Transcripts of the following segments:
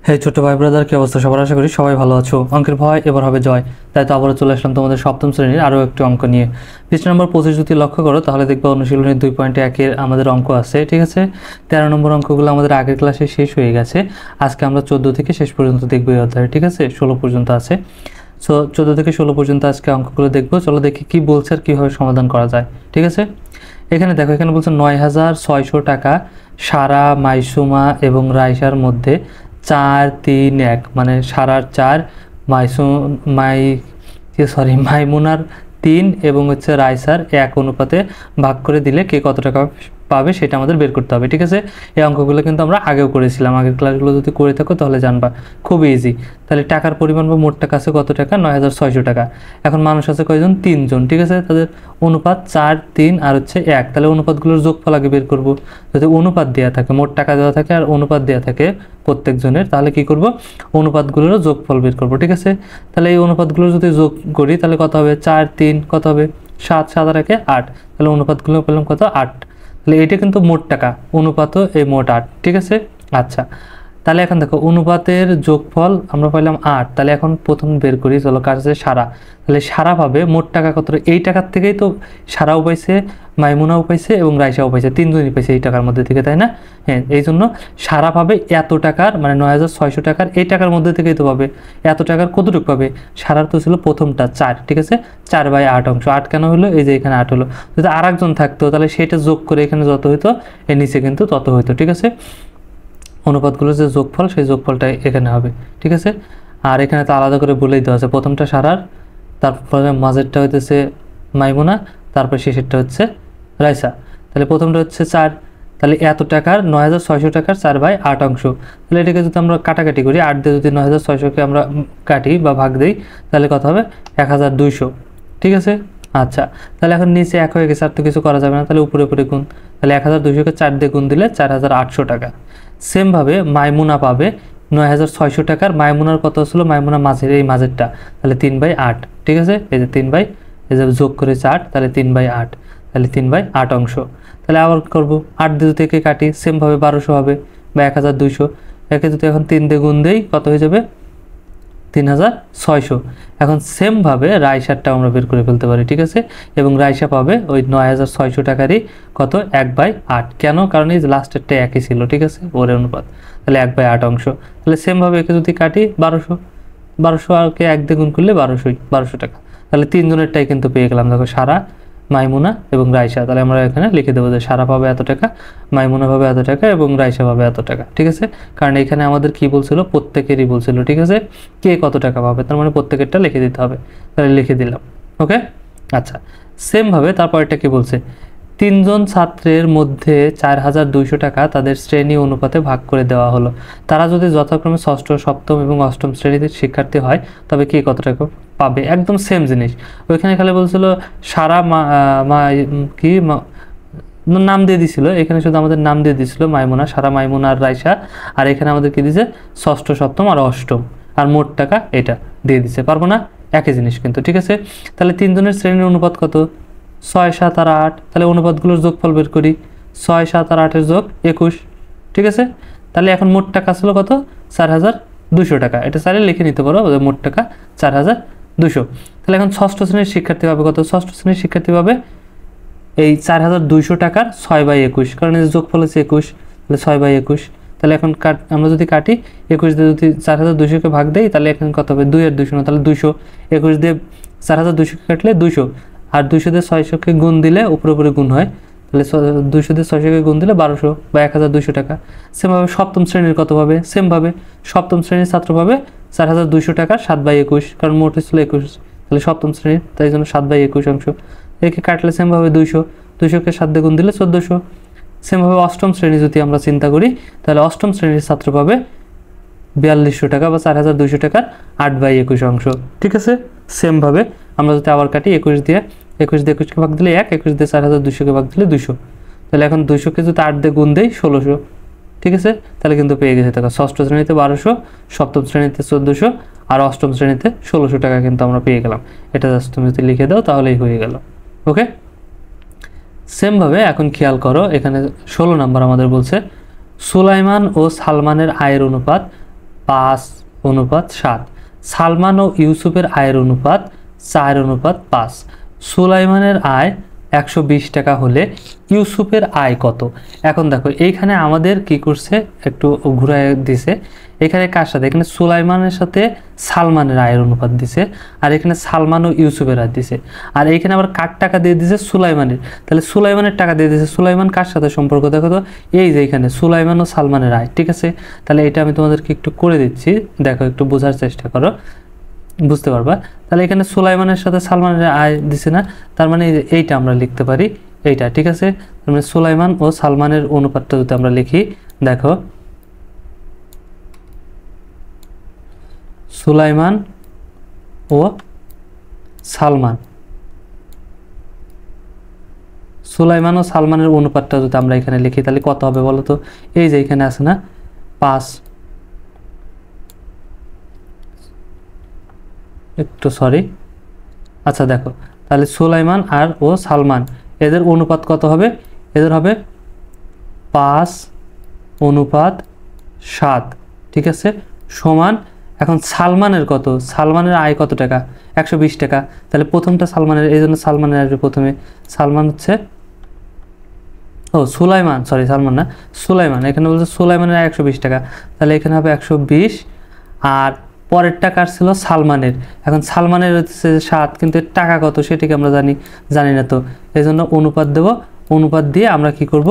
হে ছোট ভাই ব্রাদার, কি অবস্থা সবার? আশা করি সবাই ভালো আছো। অঙ্কের ভয় এবার হবে জয়, তাই তো আবারও চলে আসলাম তোমাদের সপ্তম শ্রেণীর আরও একটি অঙ্ক নিয়ে। পৃষ্ঠ নম্বর 25 যদি লক্ষ্য করো তাহলে দেখবে অনুশীলনী 2.1-এর আমাদের অঙ্ক আছে, ঠিক আছে। 13 নম্বর অঙ্কগুলো আমাদের আগের ক্লাসে শেষ হয়ে গেছে। আজকে আমরা 14 থেকে শেষ পর্যন্ত দেখবো এই অধ্যায়ে, ঠিক আছে। 16 পর্যন্ত আছে। সো 14 থেকে 16 পর্যন্ত আজকে অঙ্কগুলো দেখবো। চলো দেখি কি বলছে আর কীভাবে সমাধান করা যায়, ঠিক আছে। এখানে দেখো, এখানে বলছে 9,600 টাকা সারা, মাইসুমা এবং রাইসার মধ্যে 4-3-1 মানে সারার 4, মাইমুনার 3 এবং হচ্ছে রাইসার 1 অনুপাতে ভাগ করে দিলে কে কত টাকা পাবে সেটা আমাদের বের করতে হবে, ঠিক আছে। এই অঙ্কগুলো কিন্তু আমরা আগেও করেছিলাম, আগের ক্লাসগুলো যদি করে থাকো তাহলে জানবা, খুব ইজি। তাহলে টাকার পরিমাণ বা মোট টাকা আছে কত টাকা? 9,600 টাকা। এখন মানুষ আছে কয়জন? 3 জন, ঠিক আছে। তাদের অনুপাত 4, 3 আর হচ্ছে 1। তাহলে অনুপাতগুলোর যোগফল আগে বের করব। যদি অনুপাত দেওয়া থাকে, মোট টাকা দেওয়া থাকে আর অনুপাত দেওয়া থাকে প্রত্যেকজনের, তাহলে কি করব? অনুপাতগুলোরও যোগফল বের করব, ঠিক আছে। তাহলে এই অনুপাতগুলো যদি যোগ করি তাহলে কত হবে? 4, 3 কত হবে? 7, 7 আর 1 8। তাহলে অনুপাতগুলো পেলাম কত? 8। তাহলে এটা কিন্তু মোট টাকা, অনুপাতও এই মোট 8, ঠিক আছে। আচ্ছা, তাহলে এখন দেখো অনুপাতের যোগফল আমরা পাইলাম 8। তাহলে এখন প্রথম বের করি, চলো কার আছে? সারা। তাহলে সারা পাবে মোট টাকা কত? এই টাকার থেকেই তো সারাও পাইছে, মাইমুনাও পাইছে এবং রাইসাও পাইছে, তিনজনই পাইছে এই টাকার মধ্যে থেকে, তাই না? হ্যাঁ, এই জন্য সারা পাবে এত টাকার, মানে 9,600 টাকার এই টাকার মধ্যে থেকেই তো পাবে। এত টাকার কতটুকু পাবে? সারার তো ছিল প্রথমটা 4, ঠিক আছে। 4/8 অংশ। 8 কেন হলো? এই যে এখানে 8 হলো। যদি আর একজন থাকতো তাহলে সেটা যোগ করে এখানে যত হইতো এর নিচে কিন্তু তত হইতো, ঠিক আছে। অনুপাতগুলোর যে যোগফল সেই যোগফলটা এখানে হবে, ঠিক আছে। আর এখানে তো আলাদা করে বলেই দেওয়া আছে, প্রথমটা সারার, তারপরে মাঝেরটা হইতেছে মাইমুনা, তারপর শেষেরটা হচ্ছে রাইসা। তাহলে প্রথমটা হচ্ছে 4। তাহলে এত টাকার 9,600 টাকার 4/8 অংশ। তাহলে এটাকে যদি আমরা কাটাকাটি করি, 8 দিয়ে যদি 9,600-কে আমরা কাটি বা ভাগ দিই তাহলে কত হবে? 1,200, ঠিক আছে। আচ্ছা, তাহলে এখন নিচে 1 হয়ে গেছে, আর তো কিছু করা যাবে না, তাহলে উপরে উপরে গুণ। তাহলে 1,200-কে 4 দিয়ে গুণ দিলে 4,800 টাকা। সেমভাবে মাইমুনা পাবে 9,600 টাকার। মাইমুনার কত ছিল? মাইমুনা মাঝের, এই মাঝেরটা, তাহলে 3/8, ঠিক আছে। এই যে 3 এই যে যোগ করে 4, তাহলে 3/8, তাহলে 3/8 অংশ। তাহলে আবার করবো, 8 দিয়ে থেকে কাটি, সেমভাবে 1200 হবে বা 1,200। একে যদি এখন 3 দিয়ে গুণ দেই কত হয়ে যাবে? 3,600। এখন সেমভাবে রাইসারটা আমরা বের করে ফেলতে পারি, ঠিক আছে। এবং রাইসা পাবে ওই 9,600 টাকারই কত? 1/8। কেন? কারণ এই লাস্টেরটা একই ছিল, ঠিক আছে, ওর অনুপাত। তাহলে 1/8 অংশ। তাহলে সেমভাবে একে যদি কাটি 1200 আরকে 1 দিয়ে গুণ করলে 1200 টাকা। তাহলে তিনজনেরটাই কিন্তু পেয়ে গেলাম। দেখো, সারা, মাইমুনা এবং রাইসা। তাহলে আমরা এখানে লিখে দেবো যে সারা পাবে এত টাকা, মাইমুনা পাবে এত টাকা এবং রাইসা পাবে এত টাকা, ঠিক আছে। কারণ এখানে আমাদের কি বলছিল? প্রত্যেকেরই বলছিল, ঠিক আছে। কে কত টাকা পাবে, তার মানে প্রত্যেকেরটা লিখে দিতে হবে। তাহলে লিখে দিলাম, ওকে। আচ্ছা, সেমভাবে তারপর এটা কি বলছে? 3 জন ছাত্রের মধ্যে 4,200 টাকা তাদের শ্রেণী অনুপাতে ভাগ করে দেওয়া হলো। তারা যদি যথাক্রমে ষষ্ঠ, সপ্তম এবং অষ্টম শ্রেণীর শিক্ষার্থী হয় তবে কে কত টাকা পাবে? একদম সেম জিনিস। ওইখানে খালি বলছিল সারা নাম দিয়ে দিছিল, এখানে শুধু আমাদের নাম দিয়ে দিছিল মাইমুনা, সারা, মাইমুনা আর রাইসা। আর এখানে আমাদের কি দিছে? ষষ্ঠ, সপ্তম আর অষ্টম। আর মোট টাকা এটা দিয়ে দিছে, পারবো না? একই জিনিস কিন্তু, ঠিক আছে। তাহলে 3 জনের শ্রেণীর অনুপাত কত? 6, 7 আর 8। তাহলে অনুপাতগুলোর যোগফল বের করি। 6, 7 আর 8-এর যোগ 21, ঠিক আছে। তাহলে এখন মোট টাকা ছিল কত? 4,200 টাকা। এটা চাইলে লিখে নিতে পারো, মোট টাকা 4,200। তাহলে এখন ষষ্ঠ শ্রেণীর শিক্ষার্থী পাবে কত? ষষ্ঠ শ্রেণীর শিক্ষার্থী পাবে এই 4,200 টাকার 6/21, কারণ এই যোগফল হচ্ছে 21, তাহলে 6/21। তাহলে এখন আমরা যদি কাটি, 21 দিয়ে যদি 4,200-কে ভাগ দেই তাহলে এখন কত হবে? 2 আর 2 শূন্য, তাহলে 200। 21 দিয়ে 4,200-কে কাটলে 200, আর 200 দিয়ে 600-কে গুণ দিলে উপরে উপরে গুণ হয়, তাহলে 200 দিয়ে 600-কে গুণ দিলে 1200 বা 1,200 টাকা। সেমভাবে সপ্তম শ্রেণীর কত পাবে? সেমভাবে সপ্তম শ্রেণীর ছাত্র পাবে 4,200 টাকার 7/21, কারণ মোট ছিল 21, তাহলে সপ্তম শ্রেণীর, তাই জন্য 7/21 অংশ। একে কাটলে সেমভাবে 200-কে 7 দিয়ে গুণ দিলে 1400। সেমভাবে অষ্টম শ্রেণী যদি আমরা চিন্তা করি তাহলে অষ্টম শ্রেণীর ছাত্র পাবে 4,200 টাকা বা 4,200 টাকার 8/21 অংশ, ঠিক আছে। সেমভাবে আমরা যদি আবার কাটি, 21 দিয়ে 21-কে ভাগ দিলে 1, 21 দিয়ে 4,200-কে ভাগ দিলে 200। তাহলে এখন 200-কে যদি 8 দিয়ে গুণ দেই 1600, ঠিক আছে। তাহলে কিন্তু পেয়ে গেছে টাকা। ষষ্ঠ শ্রেণীতে 1200, সপ্তম শ্রেণীতে 1400 আর অষ্টম শ্রেণীতে 1600 টাকা কিন্তু আমরা পেয়ে গেলাম। এটা জাস্ট তুমি যদি লিখে দাও তাহলেই হয়ে গেল, ওকে। সেমভাবে এখন খেয়াল করো, এখানে 16 নম্বর আমাদের বলছে সুলাইমান ও সালমানের আয়ের অনুপাত 5:7। সালমান ও ইউসুফের আয়ের অনুপাত 4:5। সুলাইমানের আয় 120 টাকা হলে ইউসুফের আয় কত? এখন দেখো এইখানে আমাদের কি করছে, একটু ঘুরায় দিছে। এখানে কার সাথে, এখানে সুলাইমানের সাথে সালমানের আয়ের অনুপাত দিছে, আর এখানে সালমান ও ইউসুফের আয় দিছে। আর এখানে আবার কার টাকা দিয়ে দিছে, সুলাইমানের। তাহলে সুলাইমানের টাকা দিয়ে দিছে, সুলাইমান কার সাথে সম্পর্ক দেখো তো, এই যে এখানে সুলাইমান ও সালমানের আয়, ঠিক আছে। তাহলে এটা আমি তোমাদেরকে একটু করে দিচ্ছি, দেখো একটু বোঝার চেষ্টা করো, বুঝতে পারবা। তাহলে এখানে সুলাইমানের সাথে সালমানের আয় দিছে না, তার মানে এইটা আমরা লিখতে পারি, এইটা, ঠিক আছে। তার মানে সুলাইমান ও সালমানের অনুপাতটা যদি আমরা লিখি, দেখো সুলাইমান ও সালমান, সুলাইমান ও সালমানের অনুপাতটা যদি আমরা এখানে লিখি তাহলে কত হবে বলো তো? এই যে এখানে আছে না 5, একটু সরি, আচ্ছা দেখো, তাহলে সুলাইমান আর ও সালমান এদের অনুপাত কত হবে? এদের হবে 5:7, ঠিক আছে, সমান। এখন সালমানের কত? সালমানের আয় কত টাকা? 120 টাকা। তাহলে প্রথমটা সালমানের, এই জন্য সালমানের আসবে প্রথমে। সালমান হচ্ছে, ও সুলাইমান, সরি সালমান না, সুলাইমান, এখানে বলছে সুলাইমানের আয় 120 টাকা, তাহলে এখানে হবে 120। আর পরের টাকা ছিল সালমানের। এখন সালমানের হচ্ছে 7, কিন্তু এর টাকা কত সেটাকে আমরা জানি না, তো এই জন্য অনুপাত দেব। অনুপাত দিয়ে আমরা কি করব,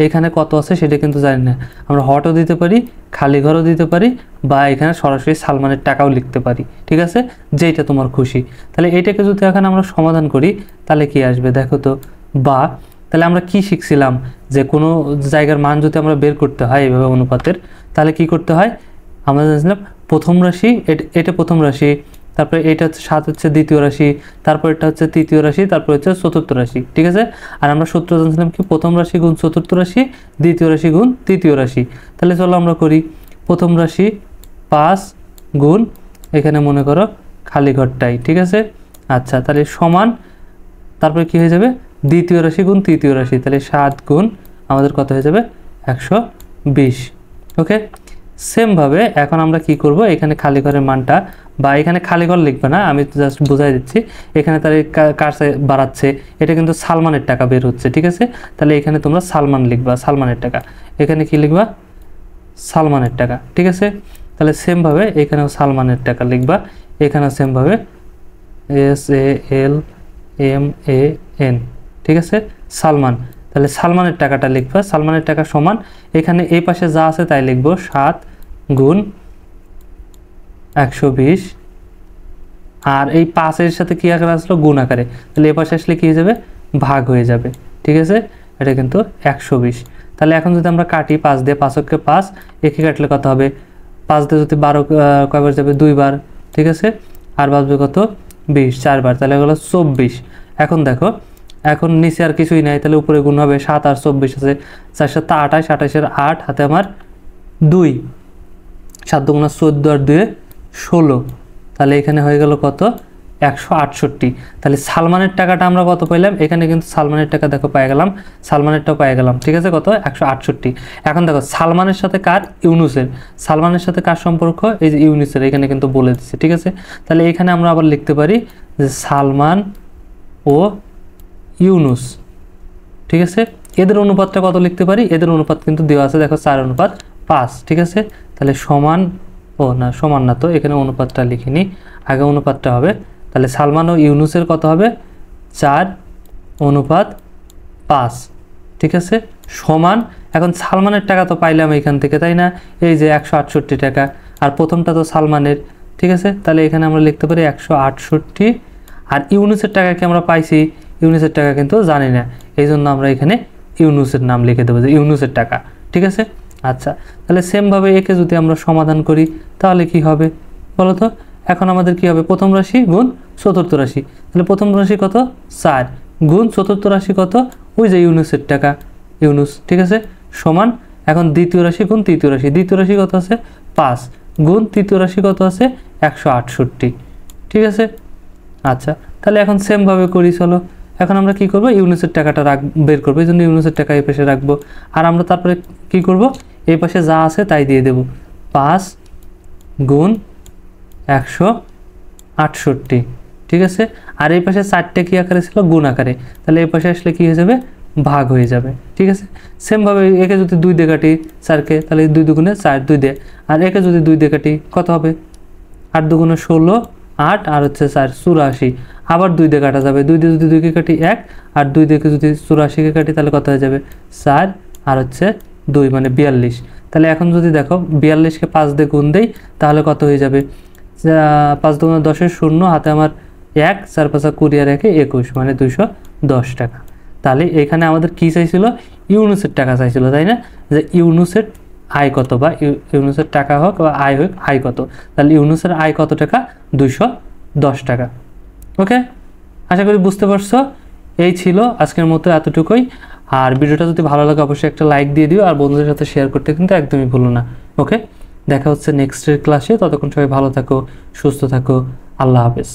এখানে কত আছে সেটা কিন্তু জানি না, আমরা হটও দিতে পারি, খালি ঘরও দিতে পারি, বা এখানে সরাসরি সালমানের টাকাও লিখতে পারি, ঠিক আছে, যেটা তোমার খুশি। তাহলে এইটাকে যদি এখন আমরা সমাধান করি তাহলে কি আসবে দেখো তো, বা তাহলে আমরা কি শিখছিলাম, যে কোনো জায়গার মান যদি আমরা বের করতে হয় এভাবে অনুপাতের, তাহলে কি করতে হয়, আমরা জানছিলাম প্রথম রাশি, এটা প্রথম রাশি, তারপরে এটা হচ্ছে 7 হচ্ছে দ্বিতীয় রাশি, তারপর এটা হচ্ছে তৃতীয় রাশি, তারপর হচ্ছে চতুর্থ রাশি, ঠিক আছে। আর আমরা সূত্র জানছিলাম কি, প্রথম রাশি গুণ চতুর্থ রাশি, দ্বিতীয় রাশি গুণ তৃতীয় রাশি। তাহলে চলো আমরা করি, প্রথম রাশি 5 গুণ, এখানে মনে করো খালি ঘরটাই, ঠিক আছে। আচ্ছা, তাহলে সমান, তারপরে কি হয়ে যাবে, দ্বিতীয় রাশি গুণ তৃতীয় রাশি, তাহলে 7 গুণ আমাদের কত হয়ে যাবে, 120। ওকে, সেমভাবে এখন আমরা কি করব, এখানে খালি ঘরের মানটা, বা এখানে খালি ঘর লিখবে না, আমি জাস্ট বুঝাই দিচ্ছি। এখানে তার কাছে বাড়াচ্ছে, এটা কিন্তু সালমানের টাকা বের হচ্ছে, ঠিক আছে। তাহলে এখানে তোমরা সালমান লিখবা, সালমানের টাকা, এখানে কি লিখবা, সালমানের টাকা, ঠিক আছে। তাহলে সেমভাবে এখানেও সালমানের টাকা লিখবা, এখানেও সেমভাবে SALMAN, ঠিক আছে, সালমান। তাহলে সালমানের টাকাটা লিখবা, সালমানের টাকা সমান, এখানে এই পাশে যা আছে তাই লিখবো, 7 গুণ 120, আর এই 5-এর সাথে কি আকারে আসলো, গুণ আকারে, তাহলে এই পাশে আসলে কি হয়ে যাবে, ভাগ হয়ে যাবে, ঠিক আছে। এটা কিন্তু 120। তাহলে এখন যদি আমরা কাটি 5 দিয়ে, 5-কে 5, একে কাটলে কত হবে, 5 দিয়ে যদি 12 কয়বার যাবে, 2 বার, ঠিক আছে। আর বাজবে কত, 20, 4 বার, তাহলে হলো 24। এখন দেখো, এখন নিচে আর কিছুই নাই, তাহলে উপরে গুণ হবে, 7 আর 24 আছে, 4 7 28, 28-এর 8, হাতে আমার 2, 7 দুগুণা 14 আর 2 16, তাহলে এখানে হয়ে গেল কত, 168। তাহলে সালমানের টাকাটা আমরা কত পাইলাম, এখানে কিন্তু সালমানের টাকা দেখো পেয়ে গেলাম, সালমানেরটাও পেয়ে গেলাম, ঠিক আছে, কত, 168। এখন দেখো সালমানের সাথে কার, ইউনুসের, সালমানের সাথে কার সম্পর্ক, এই যে ইউনুসের, এখানে কিন্তু বলে দিচ্ছে, ঠিক আছে। তাহলে এখানে আমরা আবার লিখতে পারি যে সালমান ও ইউনুস, ঠিক আছে। এদের অনুপাতটা কত লিখতে পারি, এদের অনুপাত কিন্তু দেওয়া আছে, দেখো 4:5, ঠিক আছে। তাহলে সমান, ও না সমান না, তো এখানে অনুপাতটা লিখিনি, আগে অনুপাতটা হবে। তাহলে সালমান ও ইউনুসের কত হবে, 4:5, ঠিক আছে, সমান। এখন সালমানের টাকা তো পাইলাম এখান থেকে, তাই না, এই যে 168 টাকা, আর প্রথমটা তো সালমানের, ঠিক আছে। তাহলে এখানে আমরা লিখতে পারি 168, আর ইউনুসের টাকাকে আমরা পাইছি, ইউনুসের টাকা কিন্তু জানি না, এই জন্য আমরা এখানে ইউনুসের নাম লিখে দেবো যে ইউনুসের টাকা, ঠিক আছে। আচ্ছা, তাহলে সেমভাবে একে যদি আমরা সমাধান করি তাহলে কি হবে বলো তো, এখন আমাদের কি হবে, প্রথম রাশি গুণ চতুর্থ রাশি, তাহলে প্রথম রাশি কত, 4 গুণ চতুর্থ রাশি কত, ওই যে ইউনুসের টাকা, ইউনুস, ঠিক আছে, সমান। এখন দ্বিতীয় রাশি গুণ তৃতীয় রাশি, দ্বিতীয় রাশি কত আছে, 5 গুণ তৃতীয় রাশি কত আছে, 168, ঠিক আছে। আচ্ছা, তাহলে এখন সেমভাবে করি, চলো এখন আমরা কি করব, ইউনুসের টাকাটা বের করবো, এই জন্য ইউনুসের টাকা এই পাশে রাখবো, আর আমরা তারপরে কি করব, এই পাশে যা আছে তাই দিয়ে দেব, 5 গুণ 168, ঠিক আছে। আর এই পাশে 4টে কি আকারে ছিল, গুণ আকারে, তাহলে এই পাশে আসলে কি হয়ে যাবে, ভাগ হয়ে যাবে, ঠিক আছে। সেমভাবে একে যদি 2 দিয়ে কাটি 4কে, তাহলে 2 দুগুণে 4, 2 দিয়ে, আর একে যদি 2 দিয়ে কাটি কত হবে, 8 দুগুণে 16, 8 আর হচ্ছে 4 84, আবার 2 দিয়ে কাটা যাবে, 2 দিয়ে যদি 2কে কাটি 1, আর 2 দিয়ে যদি 84কে কাটি তাহলে কত হয়ে যাবে, 4 আর হচ্ছে 2 মানে 42। তাহলে এখন যদি দেখো 42কে 5 দিয়ে গুণ দেই তাহলে কত হয়ে যাবে, 5 দুগুণে 10-এর 0, হাতে আমার 1, 4 5 20 আর 1 21 মানে 210 টাকা। তাহলে এখানে আমাদের কি চাইছিল, ইউনুসের টাকা চাইছিল, তাই না, যে ইউনুসের আয় কত, বা ইউনুসের টাকা হোক বা আয় হোক, আয় কত। তাহলে ইউনুসের আয় কত টাকা, 210 টাকা। ওকে, আশা করি বুঝতে পারছো। এই ছিল আজকের মতো, এতটুকুই। আর ভিডিওটা যদি ভালো লাগে অবশ্যই একটা লাইক দিয়ে দিও, আর বন্ধুদের সাথে শেয়ার করতে কিন্তু একদমই ভুলো না। ওকে, দেখা হচ্ছে নেক্সটের ক্লাসে। ততক্ষণ সবাই ভালো থাকো, সুস্থ থাকো, আল্লাহ হাফেজ।